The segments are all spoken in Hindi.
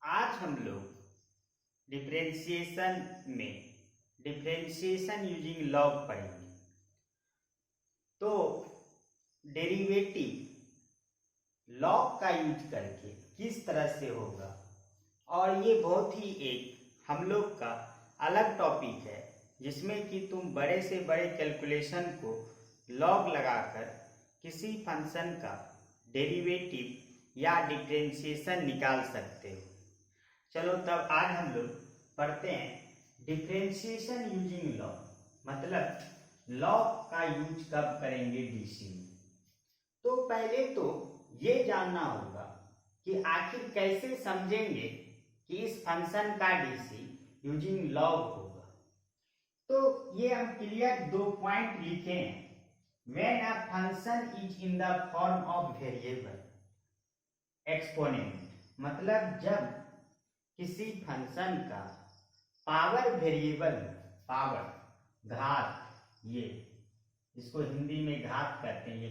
आज हम लोग डिफरेंशिएशन में डिफरेंशिएशन यूजिंग लॉग पढ़ेंगे। तो डेरिवेटिव लॉग का यूज करके किस तरह से होगा, और ये बहुत ही एक हम लोग का अलग टॉपिक है जिसमें कि तुम बड़े से बड़े कैलकुलेशन को लॉग लगाकर किसी फंक्शन का डेरिवेटिव या डिफरेंशिएशन निकाल सकते हो। चलो तब आज हम लोग पढ़ते हैं डिफरेंशिएशन यूजिंग लॉग, मतलब लॉग का यूज कब करेंगे डीसी में। तो पहले तो ये जानना होगा कि आखिर कैसे समझेंगे कि इस फंक्शन का डीसी यूजिंग लॉग होगा। तो ये हम क्लियर दो पॉइंट लिखे हैं। When a function is in the form of variable exponent, मतलब जब किसी फंक्शन का पावर वेरिएबल, पावर घात, ये इसको हिंदी में घात कहते हैं, ये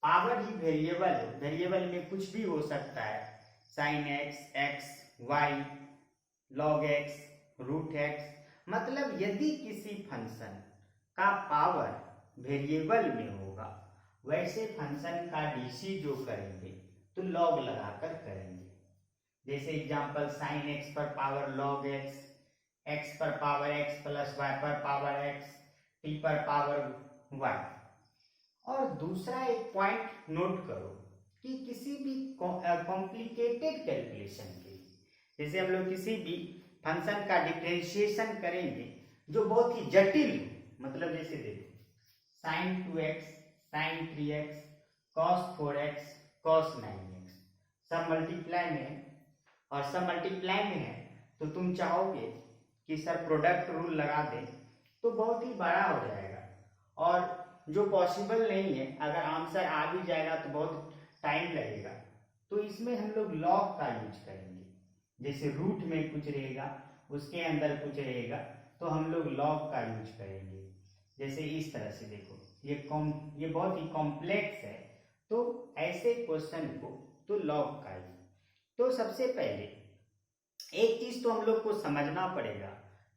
पावर ही वेरिएबल है। वेरिएबल में कुछ भी हो सकता है, sine X, X, Y, log X, root X. मतलब यदि किसी फंक्शन का पावर वेरिएबल में होगा, वैसे फंक्शन का डीसी जो करेंगे तो लॉग लगाकर करेंगे। जैसे एग्जांपल साइन एक्स पर पावर लॉग एक्स, एक्स पर पावर एक्स प्लस वाई पर पावर एक्स, टी पर पावर वाई। और दूसरा एक पॉइंट नोट करो कि किसी भी कॉम्प्लिकेटेड कैलकुलेशन के, जैसे हम लोग किसी भी फंक्शन का डिफरेंशिएशन करेंगे जो बहुत ही जटिल हो, मतलब जैसे देखो sign 2x, sign 3x, cos 4x, cos 9x, सब मल्टीप्लाई में है। और सब मल्टीप्लाई में है तो तुम चाहोगे कि सर प्रोडक्ट रूल लगा दें, तो बहुत ही बड़ा हो जाएगा और जो पॉसिबल नहीं है। अगर आंसर आ भी जाएगा तो बहुत टाइम लगेगा। तो इसमें हम लोग लॉग का यूज करेंगे। जैसे रूट में कुछ रहेगा, उसके अंदर कुछ रहेगा, तो हम लोग लॉग का यूज करेंगे। जैसे इस तरह से देखो, ये बहुत ही कॉम्प्लेक्स है, तो ऐसे क्वेश्चन को तो लॉग का यूज। तो सबसे पहले एक चीज तो हम लोग को समझना पड़ेगा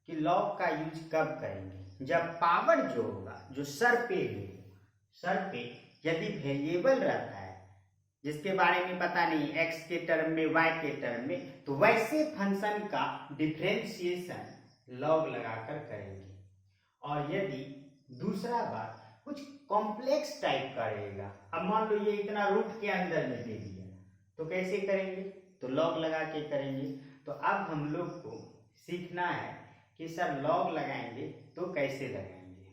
कि लॉग का यूज कब करेंगे। जब पावर जो होगा, जो सर पे यदि वेरिएबल रहता है जिसके बारे में पता नहीं, एक्स के टर्म में, वाई के टर्म में, तो वैसे फंक्शन का डिफरेंशिएशन लॉग लगाकर करेंगे। और यदि दूसरा बात कुछ कॉम्प्लेक्स टाइप का रहेगा, अब मान लो ये इतना रूट के अंदर में दे दिया, तो कैसे करेंगे, तो लॉग लगा के करेंगे। तो अब हम लोग को सीखना है कि सर लॉग लगाएंगे तो कैसे लगाएंगे।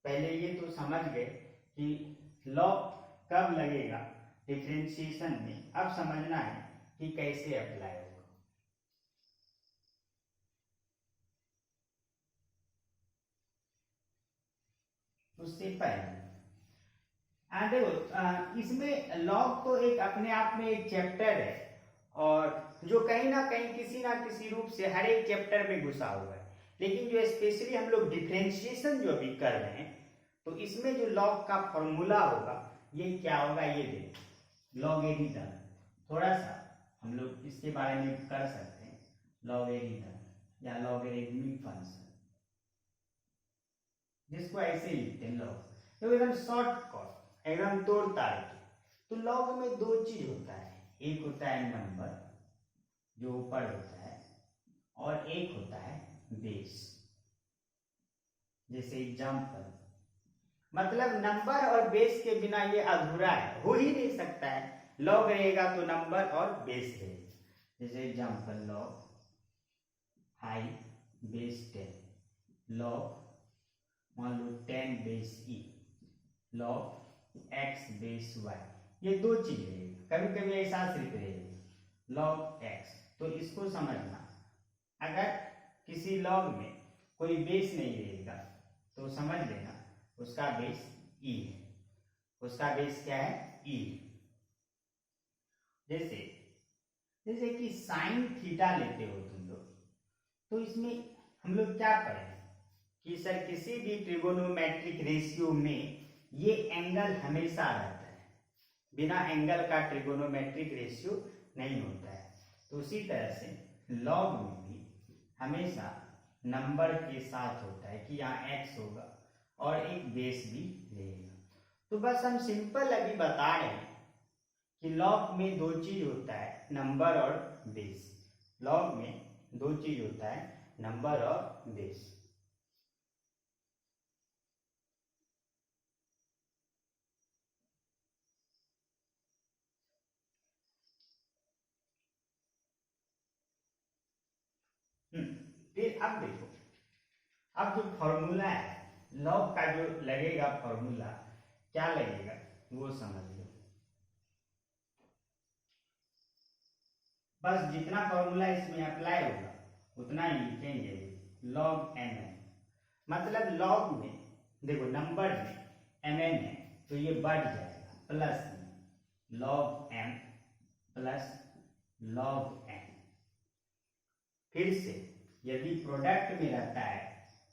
पहले ये तो समझ गए कि लॉग कब लगेगा डिफरेंशिएशन में, अब समझना है कि कैसे अप्लाई होगा। उससे पहले देखो, इसमें लॉग तो एक अपने आप में एक चैप्टर है, और जो कहीं ना कहीं किसी ना किसी रूप से हर एक चैप्टर में घुसा हुआ है। लेकिन जो स्पेशली हम लोग डिफरेंशिएशन जो अभी कर रहे हैं, तो इसमें जो लॉग का फॉर्मूला होगा ये क्या होगा, ये देखो लॉगरिथम। थोड़ा सा हम लोग इसके बारे में कर सकते हैं, लॉगरिथम या लॉगरिथमिक फंक्शन, जिसको ऐसे लिखते हैं लॉग। तो एकदम शॉर्टकट, एकदम तोड़ ताड़ के। तो लॉग में दो चीज होता है, एक होता है नंबर जो ऊपर होता है, और एक होता है बेस। जैसे एग्जांपल, मतलब नंबर और बेस के बिना ये अधूरा है, हो ही नहीं सकता है। लॉग रहेगा तो नंबर और बेस रहेगा। जैसे example log i base 10, log मान लो 10 base e, log x base y। ये दो चीज रहेगा, कभी कभी ऐसा सिर्फ रहेगा लॉग x। तो इसको समझना, अगर किसी लॉग में कोई बेस नहीं रहेगा तो समझ लेना उसका बेस e है। उसका बेस क्या है, e। जैसे कि साइन थीटा लेते हो तुम लोग, तो इसमें हम लोग क्या पढ़े कि सर किसी भी ट्रिगोनोमेट्रिक रेशियो में ये एंगल हमेशा रहता है, बिना एंगल का ट्रिगोनोमेट्रिक रेशियो नहीं होता है। तो उसी तरह से लॉग में भी हमेशा नंबर के साथ होता है कि यहाँ x होगा और एक बेस भी रहेगा। तो बस हम सिंपल अभी बता रहे हैं कि लॉग में दो चीज होता है, नंबर और बेस। लॉग में दो चीज होता है, नंबर और बेस। फिर अब देखो, अब जो फॉर्मूला है लॉग का, जो लगेगा फॉर्मूला क्या लगेगा वो समझ लो। बस जितना फॉर्मूला इसमें अप्लाई होगा उतना ही लिखेंगे, लॉग एम एन। मतलब लॉग में देखो नंबर में एम एन है तो ये बढ़ जाएगा प्लस में log M plus log N. फिर से यदि प्रोडक्ट में रहता है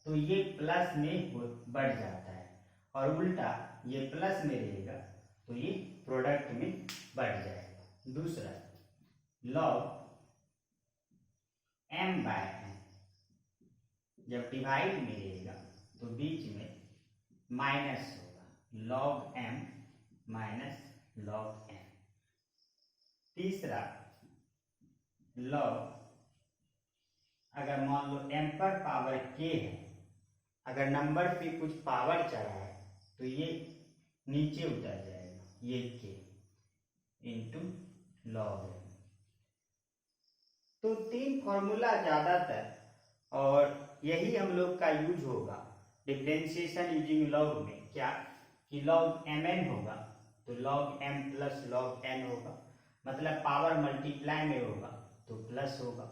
तो ये प्लस में बढ़ जाता है, और उल्टा ये प्लस में रहेगा तो ये प्रोडक्ट में बढ़ जाएगा। दूसरा लॉग m बाय n, जब डिवाइड में रहेगा तो बीच में माइनस होगा, log m minus log n। तीसरा लॉग, अगर मान लो m पर पावर k है, अगर नंबर पे कुछ पावर चढ़ा है तो ये नीचे उतर जाएगा, ये k इंटू लॉग m। तो तीन फॉर्मूला ज्यादातर, और यही हम लोग का यूज होगा डिफरेंशिएशन यूजिंग लॉग में। क्या कि लॉग mn होगा तो log m plus log n होगा, मतलब पावर मल्टीप्लाई में होगा तो प्लस होगा,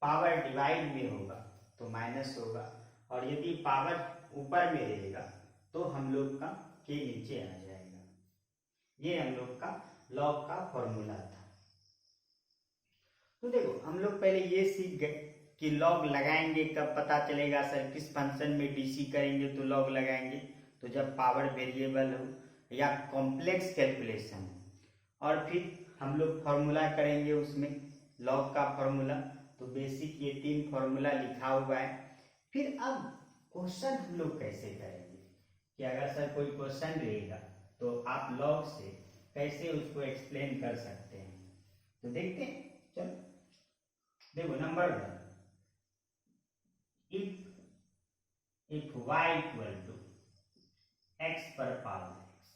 पावर डिवाइड में होगा तो माइनस होगा, और यदि पावर ऊपर में रहेगा तो हम लोग का के नीचे आ जाएगा। ये हम लोग का लॉग का फॉर्मूला था। तो देखो हम लोग पहले ये सीख गए कि लॉग लगाएंगे कब पता चलेगा सर, किस फंक्शन में डीसी करेंगे तो लॉग लगाएंगे, तो जब पावर वेरिएबल हो या कॉम्प्लेक्स कैलकुलेशन हो। और फिर हम लोग फॉर्मूला करेंगे उसमें लॉग का फॉर्मूला। तो बेसिक ये तीन फॉर्मूला लिखा हुआ है। फिर अब क्वेश्चन हम लोग कैसे करेंगे कि अगर सर कोई क्वेश्चन रहेगा तो आप लॉग से कैसे उसको एक्सप्लेन कर सकते हैं, तो देखते हैं। चलो देखो number 1, if y equal to x पर power x,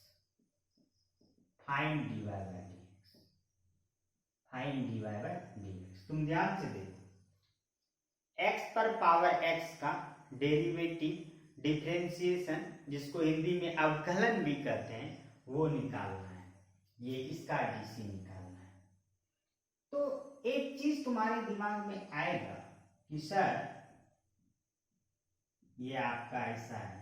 find dy by dx, find dy by dx। तुम ध्यान से देखो, x पर पावर x का डेरिवेटिव डिफरेंशिएशन, जिसको हिंदी में अवकलन भी कहते हैं, वो निकालना है। ये इसका डीसी निकालना है। तो एक चीज तुम्हारे दिमाग में आएगा कि सर ये आपका ऐसा है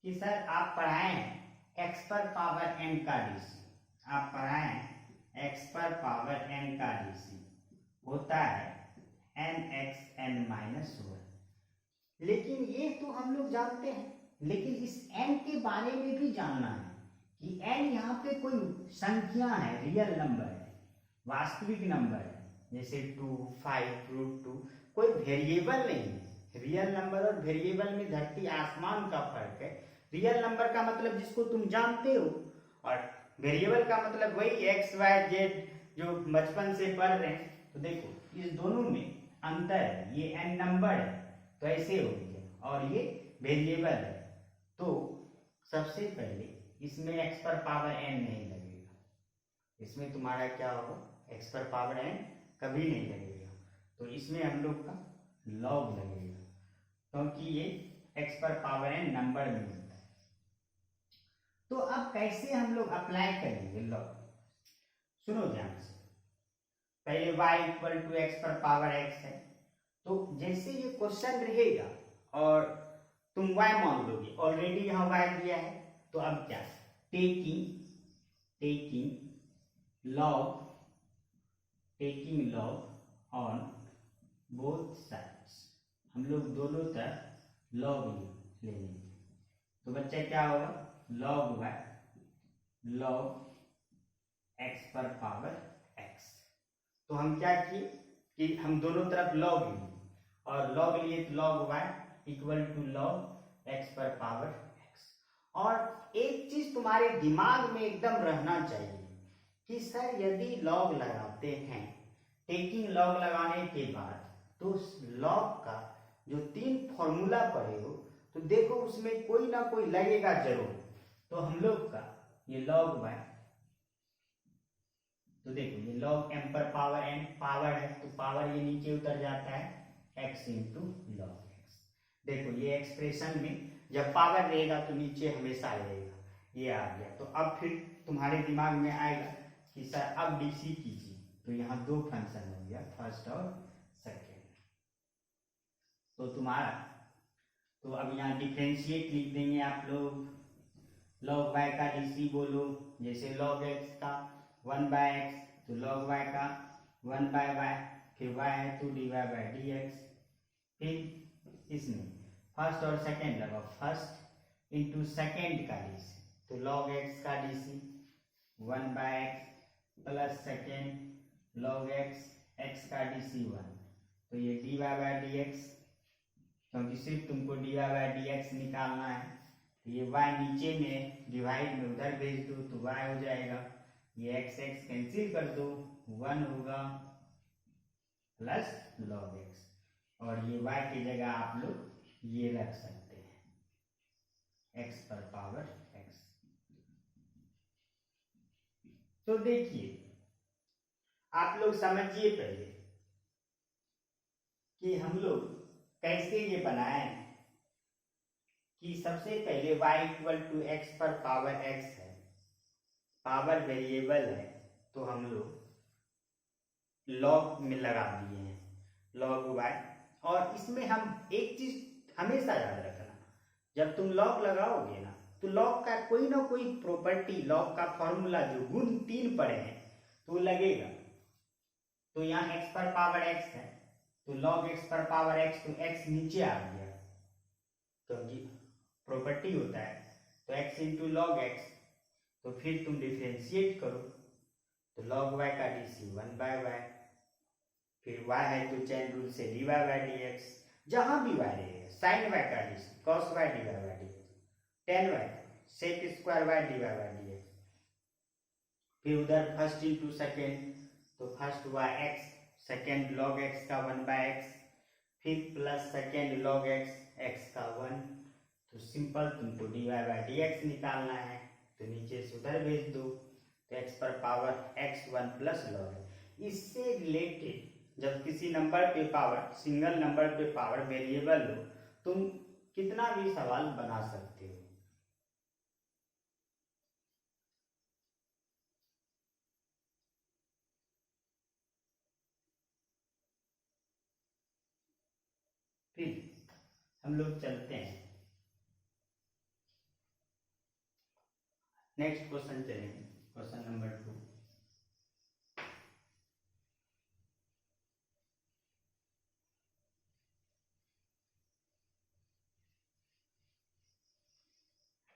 कि सर आप पढ़ाए हैं x पर पावर n का डीसी, आप पढ़ाए हैं x पर पावर n का डीसी होता है nxn माइनस 1। लेकिन ये तो हम लोग जानते हैं, लेकिन इस n के बारे में भी जानना है कि n यहाँ पे कोई संख्या है, रियल नंबर है, वास्तविक नंबर है, जैसे 2, 5, √2, कोई वेरिएबल नहीं है। रियल नंबर और वेरिएबल में धरती आसमान का फर्क है। रियल नंबर का मतलब जिसको तुम जानते हो, और वेरिएबल का मतलब वही x, y, z जो बचपन से पढ़ रहे हैं। तो देखो इस दोनों में अंतर है, ये n नंबर है तो ऐसे हो गया, और ये वेरिएबल है। तो सबसे पहले इसमें x पर पावर n नहीं लगेगा, इसमें तुम्हारा क्या होगा, x पर पावर n कभी नहीं लगेगा, तो इसमें हम लोग का लॉग लगेगा, क्योंकि ये x पर पावर n नंबर में होता है। तो अब कैसे हम लोग अप्लाई करेंगे लॉग, सुनो ध्यान से। पहले y इक्वल टू x पर पावर x है, तो जैसे ये क्वेश्चन रहेगा और तुम y मान लोगे, ऑलरेडी यहाँ y दिया है, तो अब क्या, taking log on both sides, हम लोग दोनों तरफ लॉग ले लेंगे। तो बच्चा क्या होगा, लॉग y लॉग x पर पावर x, तो हम क्या किए कि हम दोनों तरफ लॉग लिए, और लॉग लिए तो log Y equal to log x पर पावर एक्स। और एक चीज तुम्हारे दिमाग में एकदम रहना चाहिए कि सर यदि लॉग लगाते हैं, टेकिंग लॉग लगाने के बाद, तो लॉग का जो 3 फॉर्मूला पढ़े हो तो देखो उसमें कोई ना कोई लगेगा जरूर। तो हम लोग का ये लॉग वाई, तो देखो ये लॉग एम पर पावर एन पावर है, तो पावर ये नीचे उतर जाता है एक्स इंटू लॉग एक्स। देखो ये एक्सप्रेशन में जब पावर रहेगा तो नीचे हमेशा रहेगा, ये आ गया। तो अब फिर तुम्हारे दिमाग में आएगा कि सर अब डीसी कीजिए, तो यहाँ 2 फंक्शन हो गया, फर्स्ट और सेकेंड। तो तुम्हारा, तो अब यहाँ डिफ्रेंशिएट लिख देंगे आप लोग, लॉग वाई का डीसी बोलो, जैसे लॉग एक्स का 1/x, तो लॉग वाई का 1/y, फिर y है तो dy बाई डी एक्स। फिर इसमें फर्स्ट और सेकेंड लगाओ, फर्स्ट इंटू सेकेंड का डीसी, तो लॉग एक्स का DC 1/x plus second log x, x का डीसी 1, तो ये dy बाई डी एक्स, क्योंकि सिर्फ तुमको dy बाई डी एक्स निकालना है, तो ये y नीचे में डिवाइड में उधर भेज दो तो y हो जाएगा, ये x x कैंसिल कर दो, 1 होगा प्लस लॉग x, और ये y की जगह आप लोग ये रख सकते हैं x पर पावर x। तो देखिए आप लोग समझिए पहले कि हम लोग कैसे ये बनाए, कि सबसे पहले y इक्वल टू एक्स पर पावर x है, पावर वेरिएबल है, तो हम लोग लॉग में लगा दिए हैं लॉग y। और इसमें हम एक चीज हमेशा याद रखना, जब तुम लॉग लगाओगे ना तो लॉग का कोई ना कोई प्रॉपर्टी, लॉग का फॉर्मूला जो गुण 3 पड़े हैं तो लगेगा। तो यहाँ x पर पावर x है, तो log x पर पावर x, तो x नीचे आ गया क्योंकि प्रॉपर्टी होता है, तो x इंटू लॉग एक्स, तो फिर तुम डिफ्रेंशिएट करो, तो log y का डीसी 1/y, फिर y है तो चैन रूल से dy बाई डी एक्स, जहां भी y रहेगा, साइन y का DC cos y dy by D x, tan y sec square y dy by D x, फिर उधर फर्स्ट इंटू सेकेंड, तो first y x, second log x का 1/x, फिर plus second log x, x का 1, तो सिंपल तुमको dy बाई डी एक्स निकालना है, तो नीचे से उधर भेज दो, तो x पर पावर x1 प्लस log। इससे रिलेटेड जब किसी नंबर पे पावर, सिंगल नंबर पे पावर वेरिएबल हो, तुम कितना भी सवाल बना सकते हो। फिर हम लोग चलते हैं नेक्स्ट क्वेश्चन, चलेंगे क्वेश्चन नंबर 2।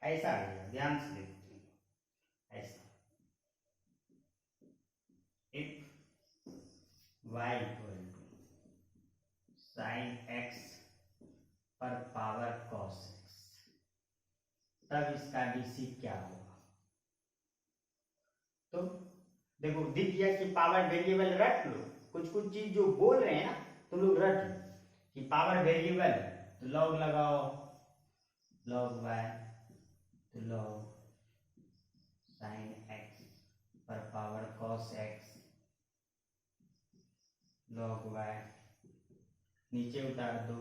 ऐसा आएगा, ध्यान से देखते हैं, ऐसा if y equal to sine x पर पावर cos x, तब इसका डीसी क्या होगा। तो देखो दिख गया कि पावर वेरिएबल रट लो, कुछ कुछ चीज जो बोल रहे हैं ना तुम लोग रट लो कि पावर वेरिएबल, तो लॉग लगाओ लॉग y, तो लॉग साइन x पर power cos x log y, नीचे उतार दो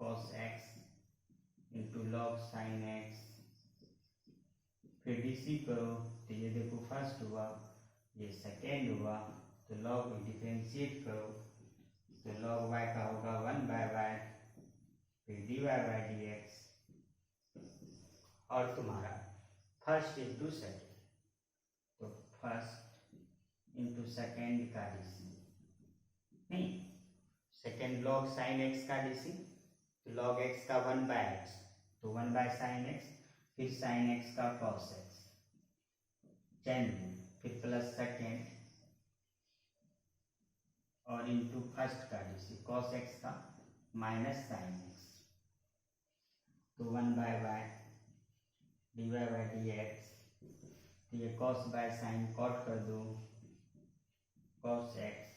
cos x into log sign x, फिर डीसी करो, तो ये देखो फर्स्ट हुआ, ये सेकेंड हुआ, तो लॉग डिफरेंशिएट करो, तो log y का होगा 1/y, फिर dy बाई डी एक्स, और तुम्हारा फर्स्ट इंटू सेकेंड, तो फर्स्ट इंटू सेकेंड का डीसी, नहीं सेकेंड लॉग साइन एक्स का डीसी, तो लॉग एक्स का 1/x, तो 1/sin x, फिर साइन एक्स का cos x, चैन, फिर प्लस सेकेंड और इंटू फर्स्ट का डीसी कॉस एक्स का माइनस साइन एक्स, तो 1/y dy by D x, तो ये कॉस बाय साइन कॉट कर दो, cos x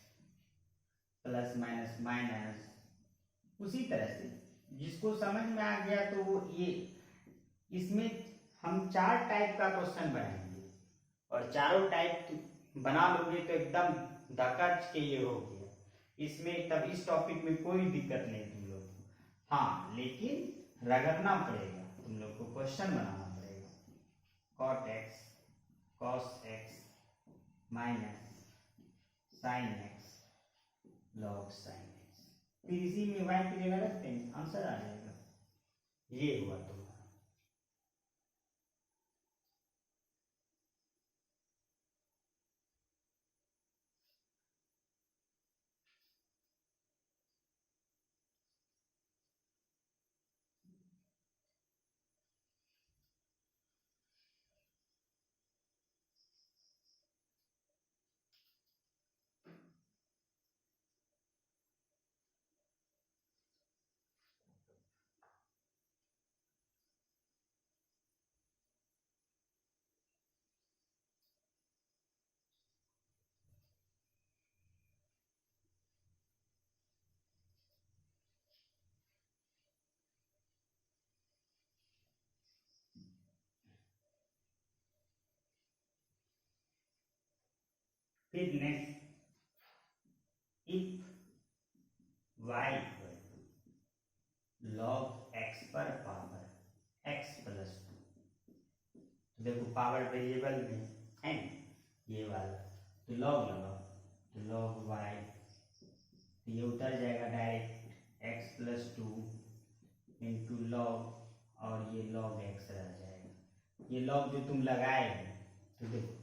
plus minus minus. उसी तरह से जिसको समझ में आ गया तो वो ये, इसमें हम 4 टाइप का क्वेश्चन बनाएंगे और चारों टाइप बना लोगे तो एकदम धक्का के ये हो गया। इसमें तब इस टॉपिक में कोई दिक्कत नहीं तुम लोग को। हाँ, लेकिन रगड़ना पड़ेगा, तुम लोग को क्वेश्चन बनाना पड़ेगा। Cot X cos X minus sine X log sine X, फिर इसी में y की जगह रखते हैं, आंसर आ जाएगा। ये हुआ तुम्हारा। फिर next, if y log x पर पावर x प्लस 2, देखो पावर वेरिएबल में है ये वाला, तो लॉग लगाओ, तो लॉग y, तो ये उतर जाएगा direct x plus 2 into log, और ये लॉग x रह जाएगा। ये लॉग जो तुम लगाए हैं, तो देखो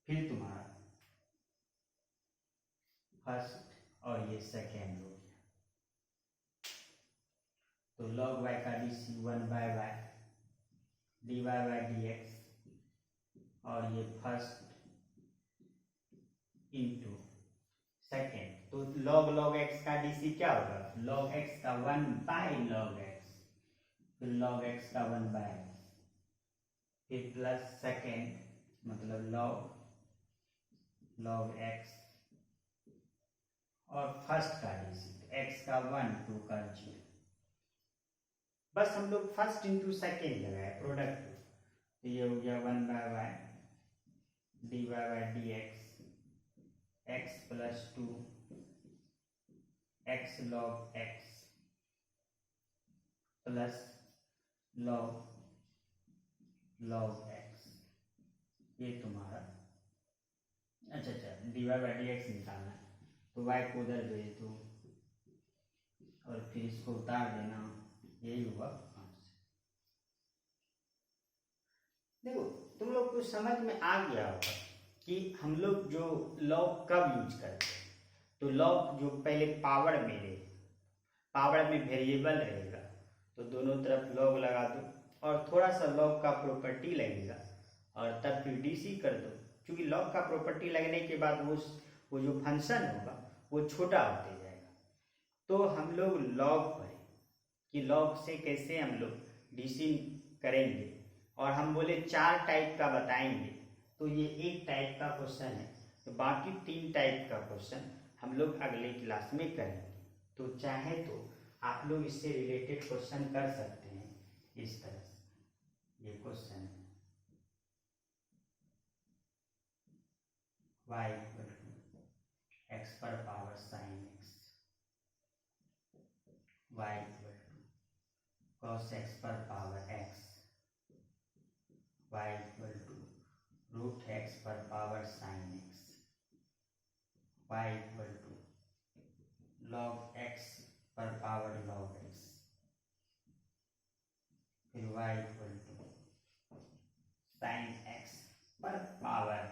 फिर तुम्हारा फर्स्ट और ये सेकेंड हो गया, तो log y का DC 1/y dy by D x, और ये फर्स्ट इंटू सेकेंड, तो log x का डीसी क्या होगा, log x का 1/log x, फिर log x का 1/, फिर प्लस सेकेंड मतलब log x, और फर्स्ट का डीसी x का 1 2 का 0। बस हम लोग फर्स्ट इंटू सेकेंड लगाए प्रोडक्ट, तो ये हो गया 1/y dy by D x, x plus 2 x log x plus log x, ये तुम्हारा। अच्छा dy बाई डी एक्स निकालना है, तो y को उधर भेज दो और फिर इसको उतार देना, यही हुआ आंसर। देखो तुम लोग को समझ में आ गया होगा कि हम लोग जो लॉग कब यूज करते हैं, तो लॉग जो पहले पावर में वेरिएबल रहेगा, तो दोनों तरफ लॉग लगा दो और थोड़ा सा लॉग का प्रॉपर्टी लगेगा और तब फिर डीसी कर दो, क्योंकि लॉग का प्रॉपर्टी लगने के बाद वो जो फंक्शन होगा वो छोटा होते जाएगा। तो हम लोग लॉग पढ़े कि लॉग से कैसे हम लोग डीसी करेंगे, और हम बोले 4 टाइप का बताएंगे, तो ये एक टाइप का क्वेश्चन है, तो बाकी 3 टाइप का क्वेश्चन हम लोग अगले क्लास में करेंगे। तो चाहे तो आप लोग इससे रिलेटेड क्वेश्चन कर सकते हैं इस तरह से। ये क्वेश्चन है y इक्वल टू एक्स पर power sine x, y equal to cos x पर power x, y equal to root x पर power sine x, y equal to log x पर पावर लॉग एक्स, फिर y equal to sine x पर पावर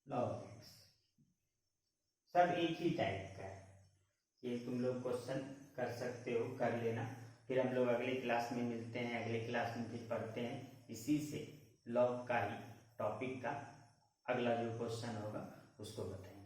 लॉग एक्स। सब एक ही टाइप का है, ये तुम लोग क्वेश्चन कर सकते हो, कर लेना। फिर हम लोग अगली क्लास में मिलते हैं, अगले क्लास में फिर पढ़ते हैं इसी से लॉग का ही टॉपिक का अगला जो क्वेश्चन होगा उसको बताएंगे।